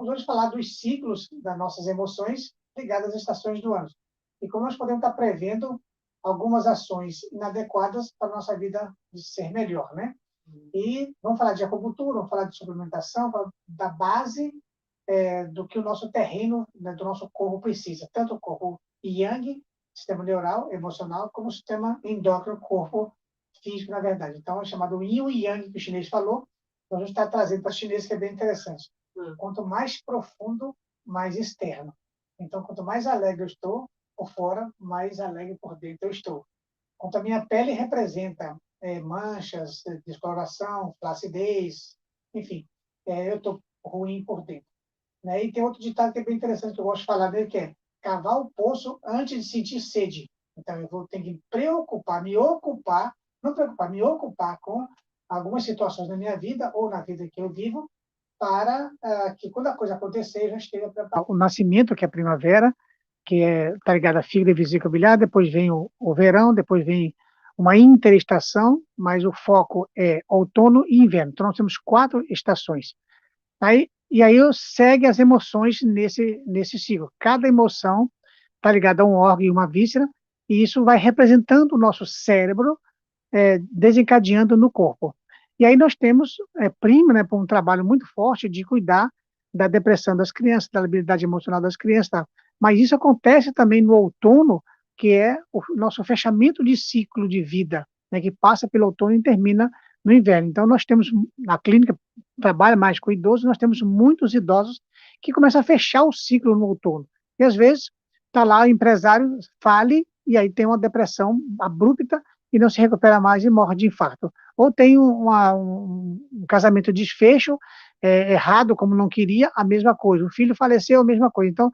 Vamos hoje falar dos ciclos das nossas emoções ligadas às estações do ano. E como nós podemos estar prevendo algumas ações inadequadas para a nossa vida de ser melhor, né? E vamos falar de acupuntura, vamos falar de suplementação, da base do que o nosso terreno, né, do nosso corpo precisa. Tanto o corpo yang, sistema neural, emocional, como o sistema endócrino, corpo físico, na verdade. Então, é chamado yin e yang, que o chinês falou. Então, a gente está trazendo para o chinês, que é bem interessante. Quanto mais profundo, mais externo. Então, quanto mais alegre eu estou por fora, mais alegre por dentro eu estou. Quanto a minha pele representa manchas, descoloração, flacidez, enfim, eu estou ruim por dentro. Né? E tem outro ditado que é bem interessante, que eu gosto de falar dele, que é cavar o poço antes de sentir sede. Então, eu vou ter que me ocupar com algumas situações na minha vida ou na vida que eu vivo, para que quando a coisa acontecer, eu já esteja preparado. O nascimento, que é a primavera, que está ligado à fígado e vesícula biliar, depois vem o verão, depois vem uma interestação, mas o foco é outono e inverno. Então, nós temos 4 estações. E aí segue as emoções nesse ciclo. Cada emoção está ligada a um órgão e uma víscera, e isso vai representando o nosso cérebro, desencadeando no corpo. E aí nós temos prima, né, por um trabalho muito forte de cuidar da depressão das crianças, da habilidade emocional das crianças. Tá? Mas isso acontece também no outono, que é o nosso fechamento de ciclo de vida, né, que passa pelo outono e termina no inverno. Então, nós temos, na clínica, trabalha mais com idosos, nós temos muitos idosos que começam a fechar o ciclo no outono. E, às vezes, está lá o empresário, fale, e aí tem uma depressão abrupta e não se recupera mais e morre de infarto. Ou tem um casamento desfecho errado, como não queria, a mesma coisa. O filho faleceu, a mesma coisa. Então,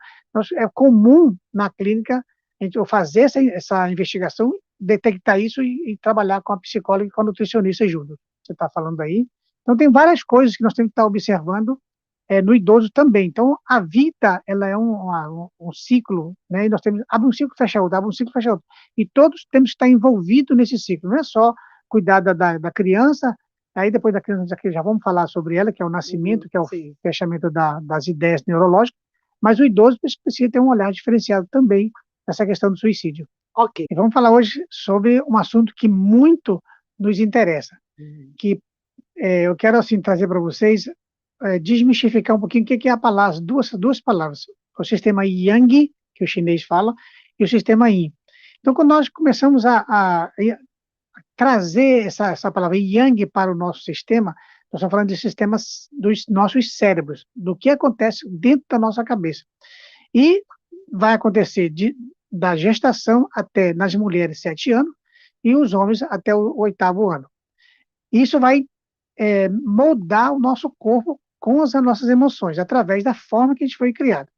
é comum na clínica a gente fazer essa investigação, detectar isso e trabalhar com a psicóloga e com a nutricionista junto. Você está falando aí. Então, tem várias coisas que nós temos que estar observando no idoso também. Então, a vida, ela é um ciclo, né? E nós temos, abre um ciclo, fecha outro, abre um ciclo, fecha outro. E todos temos que estar envolvidos nesse ciclo. Não é só cuidar da criança, aí depois da criança, já vamos falar sobre ela, que é o nascimento, que é o fechamento das ideias neurológicas, mas o idoso precisa ter um olhar diferenciado também nessa questão do suicídio. Ok. E vamos falar hoje sobre um assunto que muito nos interessa, que eu quero assim trazer para vocês, desmistificar um pouquinho o que é a palavra, duas palavras, o sistema Yang, que o chinês fala, e o sistema Yin. Então, quando nós começamos a trazer essa palavra Yang para o nosso sistema, nós estamos falando de sistemas dos nossos cérebros, do que acontece dentro da nossa cabeça. E vai acontecer da gestação até, nas mulheres, 7 anos, e os homens até o 8º ano. Isso vai moldar o nosso corpo com as nossas emoções, através da forma que a gente foi criado.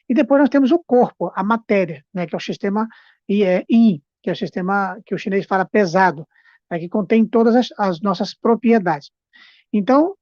E depois nós temos o corpo, a matéria, né, que é o sistema Yin, que é o sistema que o chinês fala pesado, que contém todas as nossas propriedades. Então,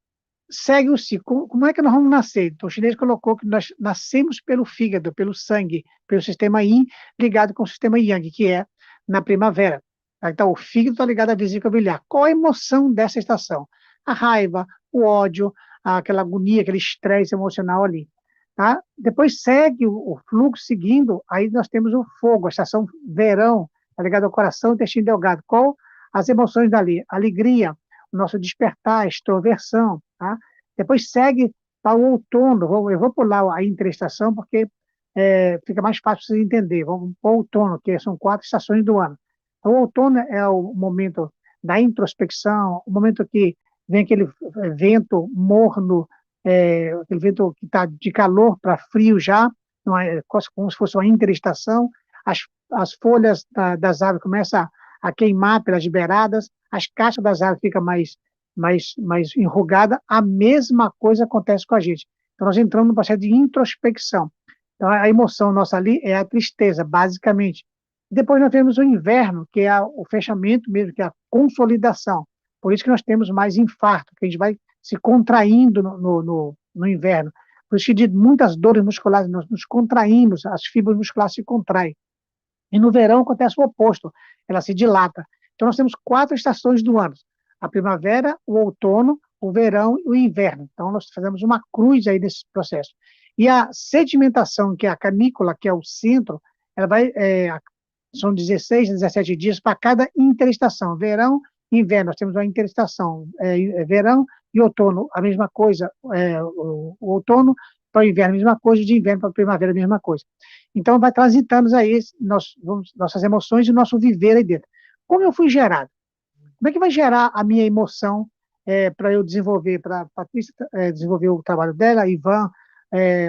segue o ciclo. Como é que nós vamos nascer? Então, o chinês colocou que nós nascemos pelo fígado, pelo sangue, pelo sistema Yin, ligado com o sistema Yang, que é na primavera. Então, o fígado está ligado à vesícula biliar. Qual a emoção dessa estação? A raiva, o ódio, aquela agonia, aquele estresse emocional ali. Tá? Depois segue o fluxo seguindo, aí nós temos o fogo, a estação verão, tá ligado ao coração e intestino delgado. Qual as emoções dali? Alegria, o nosso despertar, extroversão. Tá? Depois segue para o outono, eu vou pular a interestação porque fica mais fácil vocês entenderem. Vamos para o outono, que são 4 estações do ano. O outono é o momento da introspecção, o momento que vem aquele vento morno, aquele vento que está de calor para frio já, não é, como se fosse uma interestação, as folhas das árvores começam a queimar pelas beiradas, as caixas das árvores ficam mais enrugada, a mesma coisa acontece com a gente. Então, nós entramos no processo de introspecção. Então, a emoção nossa ali é a tristeza, basicamente. Depois nós temos o inverno, que é o fechamento mesmo, que é a consolidação. Por isso que nós temos mais infarto, que a gente vai se contraindo no inverno. Por isso que de muitas dores musculares nós nos contraímos, as fibras musculares se contraem. E no verão acontece o oposto, ela se dilata. Então nós temos 4 estações do ano: a primavera, o outono, o verão e o inverno. Então nós fazemos uma cruz aí nesse processo. E a sedimentação, que é a canícula, que é o centro, ela vai, são 16, 17 dias para cada interestação. Verão e inverno, nós temos uma interestação. Verão e outono, a mesma coisa. O outono para o inverno, a mesma coisa. De inverno para a primavera, a mesma coisa. Então, vai transitando aí nossas emoções e o nosso viver aí dentro. Como eu fui gerado? Como é que vai gerar a minha emoção para eu desenvolver, para a Patrícia desenvolver o trabalho dela, Ivan,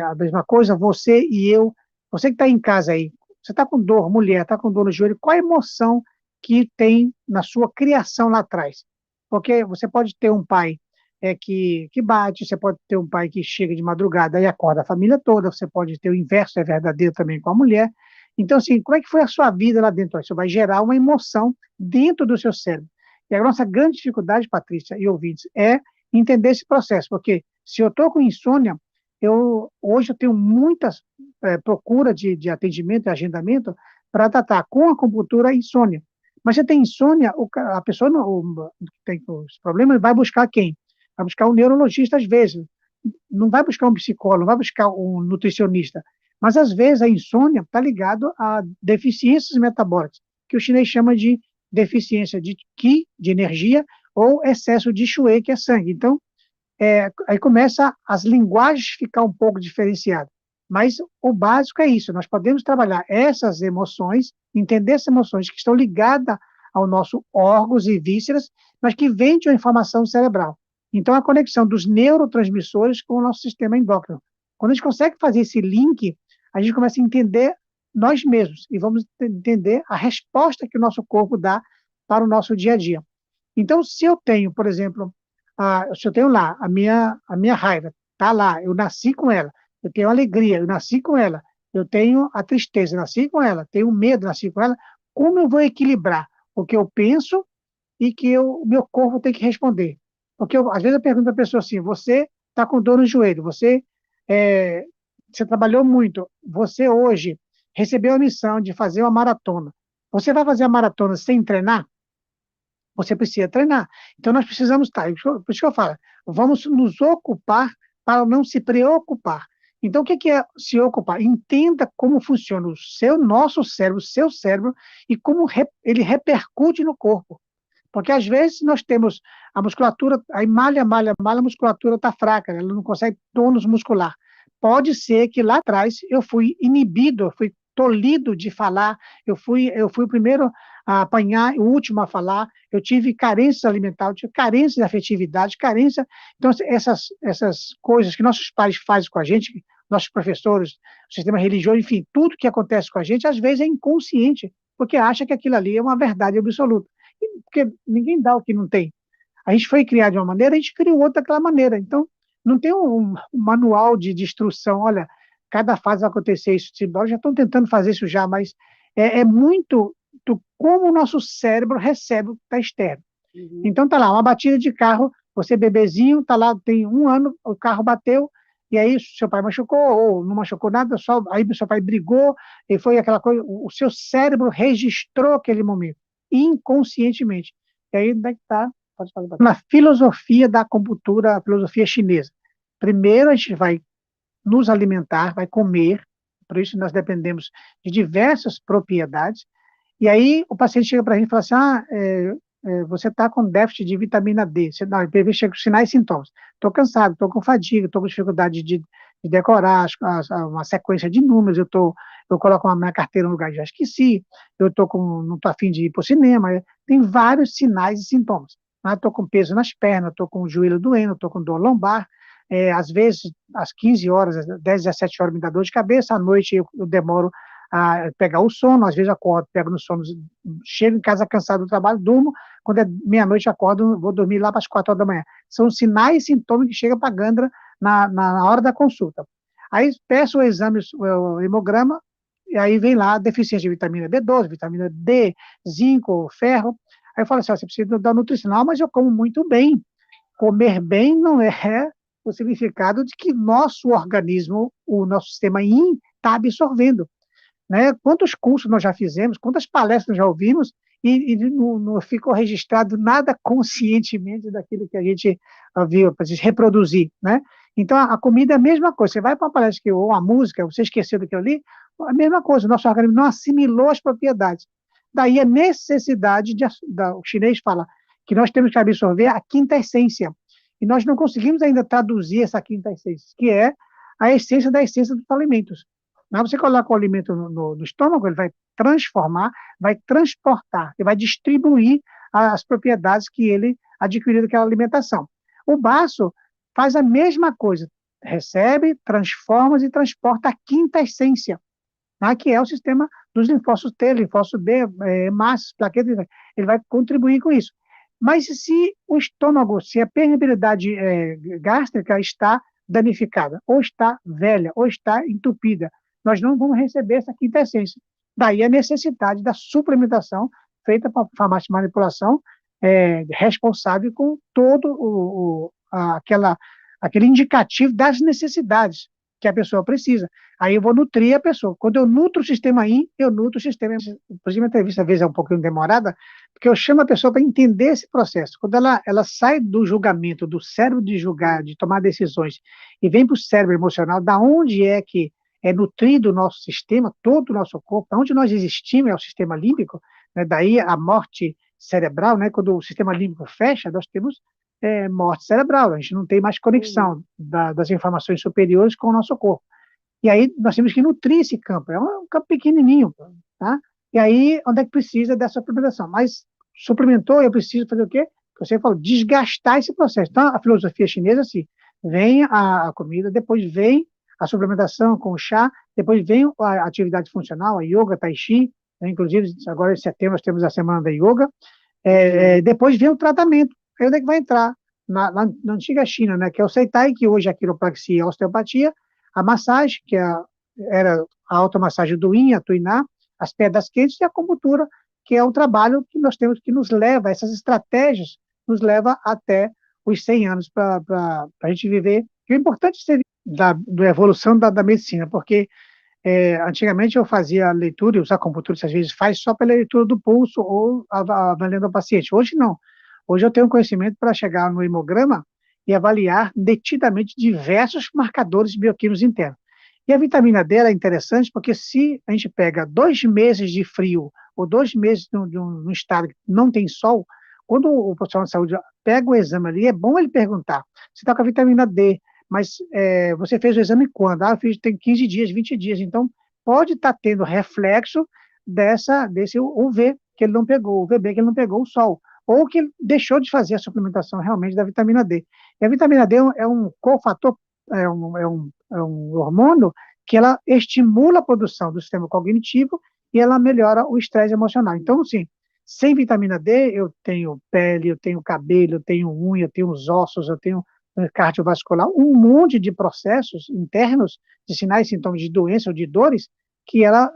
a mesma coisa, você e eu, você que está em casa aí, você está com dor, mulher, está com dor no joelho, qual a emoção que tem na sua criação lá atrás? Porque você pode ter um pai que bate, você pode ter um pai que chega de madrugada e acorda a família toda, você pode ter o inverso, é verdadeiro também com a mulher. Então, assim, como é que foi a sua vida lá dentro? Isso vai gerar uma emoção dentro do seu cérebro. E a nossa grande dificuldade, Patrícia e ouvintes, é entender esse processo, porque se eu estou com insônia, hoje eu tenho muitas procura de atendimento e agendamento para tratar com a acupuntura a insônia. Mas você tem insônia, a pessoa que tem os problemas vai buscar quem? Vai buscar um neurologista às vezes, não vai buscar um psicólogo, não vai buscar um nutricionista, mas às vezes a insônia está ligado a deficiências metabólicas, que o chinês chama de deficiência de Qi, de energia, ou excesso de Shui, que é sangue. Então, aí começa as linguagens ficar um pouco diferenciadas. Mas o básico é isso, nós podemos trabalhar essas emoções, entender essas emoções que estão ligadas ao nosso órgãos e vísceras, mas que vêm de uma informação cerebral. Então, a conexão dos neurotransmissores com o nosso sistema endócrino. Quando a gente consegue fazer esse link, a gente começa a entender nós mesmos e vamos entender a resposta que o nosso corpo dá para o nosso dia a dia. Então, se eu tenho, por exemplo, se eu tenho lá a minha raiva, está lá, eu nasci com ela, eu tenho alegria, eu nasci com ela, eu tenho a tristeza, eu nasci com ela, tenho medo, nasci com ela, como eu vou equilibrar o que eu penso e que o meu corpo tem que responder? Porque às vezes eu pergunto para a pessoa assim, você está com dor no joelho, você trabalhou muito, você hoje recebeu a missão de fazer uma maratona, você vai fazer a maratona sem treinar? Você precisa treinar. Então, nós precisamos estar. Por isso que eu falo, vamos nos ocupar para não se preocupar. Então, o que é se ocupar? Entenda como funciona nosso cérebro, o seu cérebro, e como ele repercute no corpo. Porque, às vezes, nós temos a musculatura, aí malha, a musculatura está fraca, ela não consegue tônus muscular. Pode ser que lá atrás eu fui inibido, eu fui tolhido de falar, eu fui o primeiro a apanhar, o último a falar, eu tive carência alimentar, eu tive carência de afetividade, carência. Então, essas coisas que nossos pais fazem com a gente, nossos professores, o sistema religioso, enfim, tudo que acontece com a gente, às vezes é inconsciente, porque acha que aquilo ali é uma verdade absoluta. Porque ninguém dá o que não tem. A gente foi criado de uma maneira, a gente criou outra daquela maneira. Então, não tem um manual de instrução, olha, cada fase vai acontecer isso. Já estão tentando fazer isso já, mas é muito como o nosso cérebro recebe o que está externo. Uhum. Então, tá lá, uma batida de carro, você bebezinho, tá lá, tem 1 ano, o carro bateu, e aí seu pai machucou, ou não machucou nada, aí seu pai brigou, e foi aquela coisa, o seu cérebro registrou aquele momento, inconscientemente. E aí, onde é que está? Na filosofia da acupuntura, a filosofia chinesa. Primeiro, a gente vai nos alimentar, vai comer, por isso nós dependemos de diversas propriedades, e aí o paciente chega para a gente e fala assim, você está com déficit de vitamina D. Ele chega com sinais e sintomas. Estou cansado, estou com fadiga, estou com dificuldade de decorar uma sequência de números, eu coloco a minha carteira no lugar e já esqueci, não estou afim de ir para o cinema. Tem vários sinais e sintomas. Estou com peso nas pernas, estou com o joelho doendo, estou com dor lombar, às vezes, às 15 horas, 10, 17 horas me dá dor de cabeça, à noite eu demoro a pegar o sono, às vezes acordo, pego no sono, chego em casa cansado do trabalho, durmo, quando é meia-noite acordo, vou dormir lá para as 4 horas da manhã. São sinais e sintomas que chegam para a Gandra na hora da consulta. Aí peço o exame, o hemograma, e aí vem lá a deficiência de vitamina B12, vitamina D, zinco, ferro. Aí eu falo assim, você precisa da nutricional, mas eu como muito bem. Comer bem não é o significado de que nosso organismo, o nosso sistema yin, está absorvendo. Né? Quantos cursos nós já fizemos, quantas palestras nós já ouvimos, e não ficou registrado nada conscientemente daquilo que a gente viu, para a gente reproduzir. Né? Então, a comida é a mesma coisa. Você vai para uma palestra ou a música, você esqueceu daquilo ali, a mesma coisa. O nosso organismo não assimilou as propriedades. Daí a necessidade, o chinês fala que nós temos que absorver a quinta essência. E nós não conseguimos ainda traduzir essa quinta essência, que é a essência da essência dos alimentos. Mas você coloca o alimento no estômago, ele vai transformar, vai transportar, ele vai distribuir as propriedades que ele adquiriu daquela alimentação. O baço faz a mesma coisa, recebe, transforma e transporta a quinta essência, tá? Que é o sistema dos linfócitos T, linfócito B, masas, plaquetas, ele vai contribuir com isso. Mas se o estômago, se a permeabilidade gástrica está danificada, ou está velha, ou está entupida, nós não vamos receber essa quinta essência. Daí a necessidade da suplementação feita para a farmácia de manipulação, responsável com todo aquele indicativo das necessidades que a pessoa precisa. Aí eu vou nutrir a pessoa. Quando eu nutro o sistema yin, eu nutro o sistema. Inclusive, a entrevista às vezes é um pouquinho demorada, porque eu chamo a pessoa para entender esse processo. Quando ela sai do julgamento, do cérebro de julgar, de tomar decisões, e vem para o cérebro emocional, da onde é que é nutrido o nosso sistema, todo o nosso corpo, da onde nós existimos, é o sistema límbico, né? Daí a morte cerebral, né? Quando o sistema límbico fecha, nós temos morte cerebral, a gente não tem mais conexão das informações superiores com o nosso corpo. E aí nós temos que nutrir esse campo, é um campo pequenininho, tá? E aí, onde é que precisa dessa suplementação? Mas suplementou, eu preciso fazer o quê? Você falou, desgastar esse processo. Então, a filosofia chinesa, assim, vem a comida, depois vem a suplementação com o chá, depois vem a atividade funcional, a yoga, tai chi, né? Inclusive, agora em setembro nós temos a semana da yoga, depois vem o tratamento. Aí onde é que vai entrar? Na antiga China, né, que é o Seitai, que hoje é a quiropraxia e a osteopatia, a massagem, que era a automassagem do Yin, a Tuiná, as pedras quentes e a acupuntura, que é um trabalho que nós temos que nos leva, essas estratégias nos leva até os 100 anos para a gente viver. E o importante seria da evolução da medicina, porque antigamente eu fazia a leitura, e os acupunturistas às vezes faz só pela leitura do pulso ou avaliando o paciente. Hoje não. Hoje eu tenho conhecimento para chegar no hemograma e avaliar detidamente diversos marcadores bioquímicos internos. E a vitamina D é interessante porque se a gente pega 2 meses de frio ou 2 meses num estado que não tem sol, quando o profissional de saúde pega o exame ali, é bom ele perguntar, você está com a vitamina D, mas você fez o exame quando? Eu fiz tem 15 dias, 20 dias, então pode estar tendo reflexo desse UV que ele não pegou, o UVB que ele não pegou o sol, ou que ele deixou de fazer a suplementação realmente da vitamina D. E a vitamina D é um cofator, é um hormônio que ela estimula a produção do sistema cognitivo e ela melhora o estresse emocional. Então, assim, sem vitamina D, eu tenho pele, eu tenho cabelo, eu tenho unha, eu tenho os ossos, eu tenho cardiovascular, um monte de processos internos, de sinais e sintomas de doença ou de dores, que ela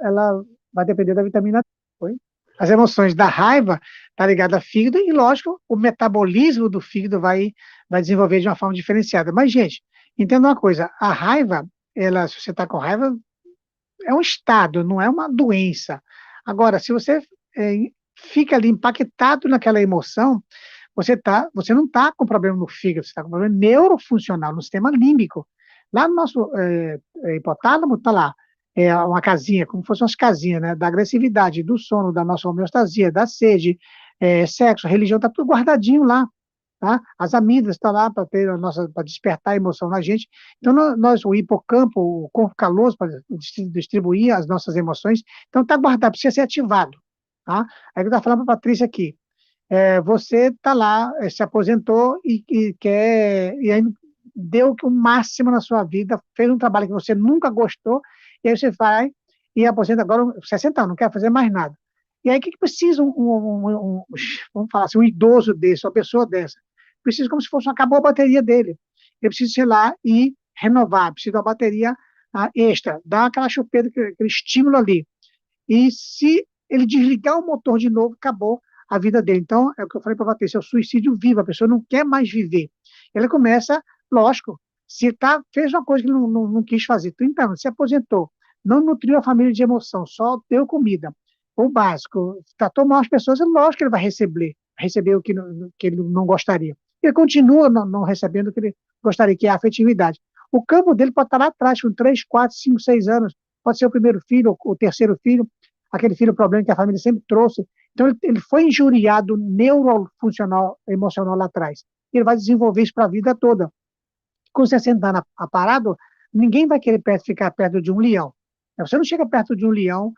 vai depender da vitamina D. Foi? As emoções da raiva está ligada ao fígado e, lógico, o metabolismo do fígado vai desenvolver de uma forma diferenciada. Mas, gente, entenda uma coisa, a raiva, se você está com raiva, é um estado, não é uma doença. Agora, se você fica ali impactado naquela emoção, você não está com problema no fígado, você está com problema neurofuncional, no sistema límbico. Lá no nosso hipotálamo está lá, uma casinha, como se fossem umas casinhas, né, da agressividade, do sono, da nossa homeostasia, da sede, sexo, religião, está tudo guardadinho lá. Tá? As amígdalas estão lá para despertar a emoção na gente. Então, o hipocampo, o corpo caloso, para distribuir as nossas emoções, então está guardado, precisa ser ativado. Tá? Aí eu estava falando para a Patrícia aqui, você está lá, se aposentou e quer, e aí deu o máximo na sua vida, fez um trabalho que você nunca gostou, e aí você vai e aposenta agora, 60 anos, não quer fazer mais nada. E aí, o que precisa vamos falar assim, um idoso desse, uma pessoa dessa? Precisa como se fosse, acabou a bateria dele. Ele precisa ir lá e renovar, precisa de uma bateria extra, dar aquela chupeta, aquele estímulo ali. E se ele desligar o motor de novo, acabou a vida dele. Então, é o que eu falei para a Patrícia, é o suicídio vivo, a pessoa não quer mais viver. Ela começa, lógico, se fez uma coisa que não quis fazer, 30 anos, se aposentou, não nutriu a família de emoção, só deu comida, o básico, tratou mal as pessoas, é lógico que ele vai receber o que ele não gostaria. Ele continua não recebendo o que ele gostaria, que é a afetividade. O campo dele pode estar lá atrás, com 3, 4, 5, 6 anos. Pode ser o primeiro filho, o terceiro filho, aquele filho problema que a família sempre trouxe. Então, ele foi injuriado neurofuncional, emocional lá atrás. Ele vai desenvolver isso para a vida toda. Quando você sentar parado, ninguém vai querer ficar perto de um leão. Você não chega perto de um leão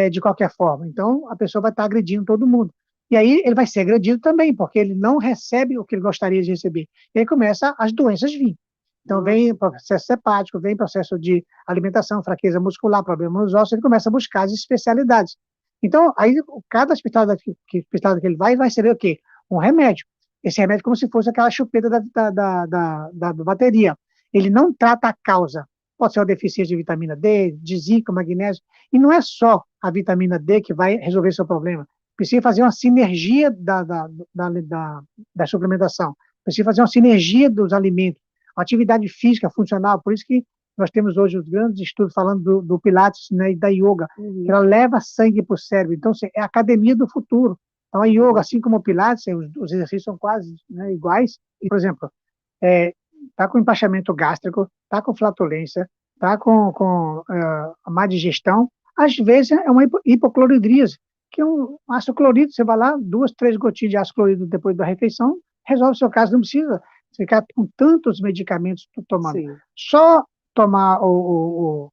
de qualquer forma. Então, a pessoa vai estar agredindo todo mundo. E aí, ele vai ser agredido também, porque ele não recebe o que ele gostaria de receber. E aí começa as doenças vir. Então, vem processo hepático, vem processo de alimentação, fraqueza muscular, problema nos ossos, ele começa a buscar as especialidades. Então, aí, cada hospital que ele vai receber o quê? Um remédio. Esse remédio é como se fosse aquela chupeta da bateria. Ele não trata a causa. Pode ser uma deficiência de vitamina D, de zinco, magnésio. E não é só a vitamina D que vai resolver seu problema. Precisa fazer uma sinergia da suplementação. Precisa fazer uma sinergia dos alimentos. Atividade física funcional. Por isso que nós temos hoje os grandes estudos falando do Pilates, né, e da yoga, que ela leva sangue para o cérebro. Então, é a academia do futuro. Então, a yoga, assim como o Pilates, os exercícios são quase, né, iguais. Por exemplo, está com empachamento gástrico, está com flatulência, está com má digestão, às vezes é uma hipocloridríase, que é um ácido clorídrico. Você vai lá, 2, 3 gotinhas de ácido clorídrico depois da refeição, resolve o seu caso, não precisa ficar com tantos medicamentos tomando. Sim. Só tomar o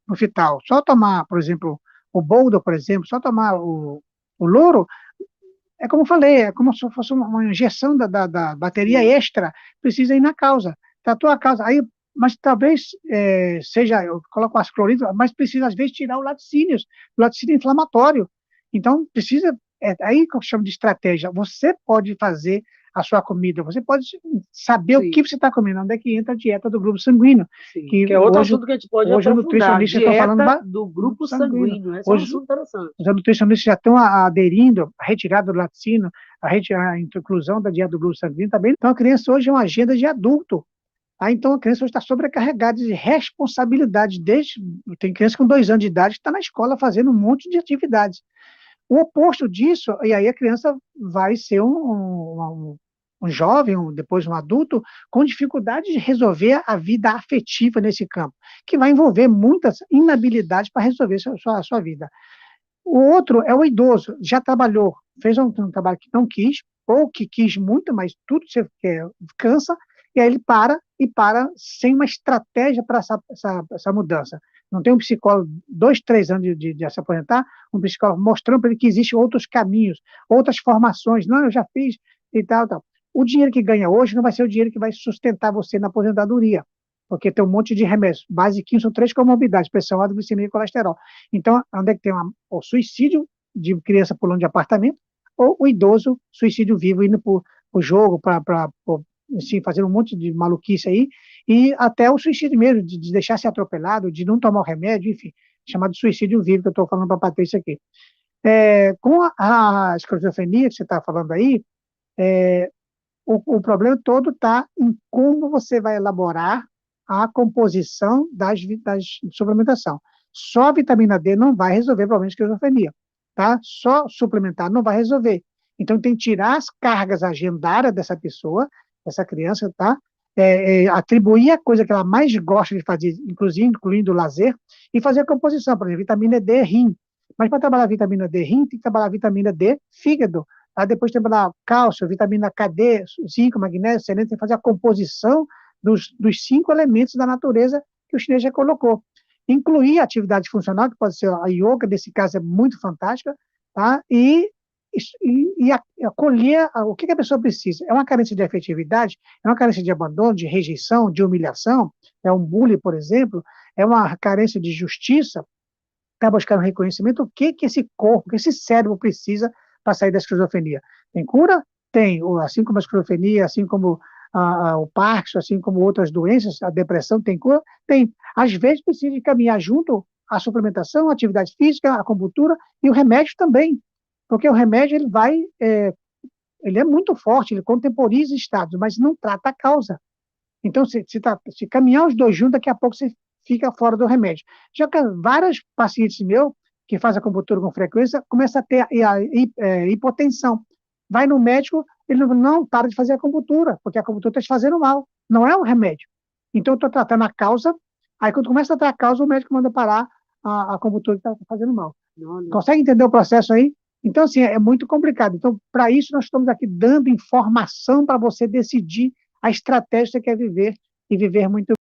Nufital, só tomar, por exemplo, o Boldo, por exemplo, só tomar o louro, é como eu falei, é como se fosse uma injeção da bateria extra, precisa ir na causa, tratou a causa, aí, mas talvez seja, eu coloco ácido clorídrico, mas precisa às vezes tirar o laticínio inflamatório, então precisa, aí que eu chamo de estratégia, você pode fazer a sua comida, você pode saber o que você está comendo, onde é que entra a dieta do grupo sanguíneo. Que é outro assunto que a gente pode aprofundar, a dieta do grupo sanguíneo. Esse hoje, é um assunto interessante. Os nutricionistas já estão aderindo à retirada do laticínio, a inclusão da dieta do grupo sanguíneo também. Então, a criança hoje é uma agenda de adulto. Então, a criança hoje está sobrecarregada de responsabilidade. Tem criança com 2 anos de idade que está na escola fazendo um monte de atividades. O oposto disso, e aí a criança vai ser um jovem, depois um adulto, com dificuldade de resolver a vida afetiva nesse campo, que vai envolver muitas inabilidades para resolver a sua vida. O outro é o idoso, já trabalhou, fez um trabalho que não quis, ou que quis muito, mas tudo você quer, cansa, e aí ele para sem uma estratégia para essa mudança. Não tem um psicólogo, 2, 3 anos de se aposentar, um psicólogo mostrando para ele que existem outros caminhos, outras formações. Não, eu já fiz e tal. O dinheiro que ganha hoje não vai ser o dinheiro que vai sustentar você na aposentadoria, porque tem um monte de remédios. Basiquinho são 3 comorbidades: pressão alta, glicemia e colesterol. Então, onde é que tem o suicídio de criança pulando de apartamento, ou o idoso, suicídio vivo, indo para o jogo, assim, fazendo um monte de maluquice aí, e até o suicídio mesmo, de deixar ser atropelado, de não tomar o remédio, enfim, chamado suicídio vivo, que eu estou falando para a Patrícia aqui. Com a esquizofrenia que você está falando aí, o problema todo está em como você vai elaborar a composição das suplementação. Só a vitamina D não vai resolver o problema de esquizofrenia, tá? Só suplementar não vai resolver. Então, tem que tirar as cargas agendárias dessa pessoa, dessa criança, tá? Atribuir a coisa que ela mais gosta de fazer, incluindo o lazer, e fazer a composição. Por exemplo, vitamina D, rim. Mas para trabalhar vitamina D, rim, tem que trabalhar vitamina D, fígado. Depois tem que trabalhar cálcio, vitamina KD, zinco, magnésio, selênio, tem que fazer a composição dos 5 elementos da natureza que o chinês já colocou. Incluir a atividade funcional, que pode ser a yoga, nesse caso é muito fantástica, tá? E acolher o que a pessoa precisa. É uma carência de afetividade, é uma carência de abandono, de rejeição, de humilhação, é um bullying, por exemplo, é uma carência de justiça, está buscando reconhecimento. O que esse corpo, que esse cérebro precisa para sair da esquizofrenia? Tem cura? Tem. Assim como a esquizofrenia, assim como o Parkinson, assim como outras doenças, a depressão tem cura? Tem. Às vezes precisa caminhar junto a suplementação, a atividade física, a acupuntura e o remédio também. Porque o remédio ele é muito forte, ele contemporiza estados, mas não trata a causa. Então, se caminhar os dois juntos, daqui a pouco você fica fora do remédio. Já que vários pacientes meus que fazem acupuntura com frequência começam a ter hipotensão. Vai no médico, ele não para de fazer acupuntura, porque a acupuntura está te fazendo mal. não é um remédio. Então, eu estou tratando a causa, aí quando começa a tratar a causa, o médico manda parar a acupuntura que está fazendo mal. Consegue entender o processo aí? Então, assim, é muito complicado. Então, para isso, nós estamos aqui dando informação para você decidir a estratégia que você quer viver e viver muito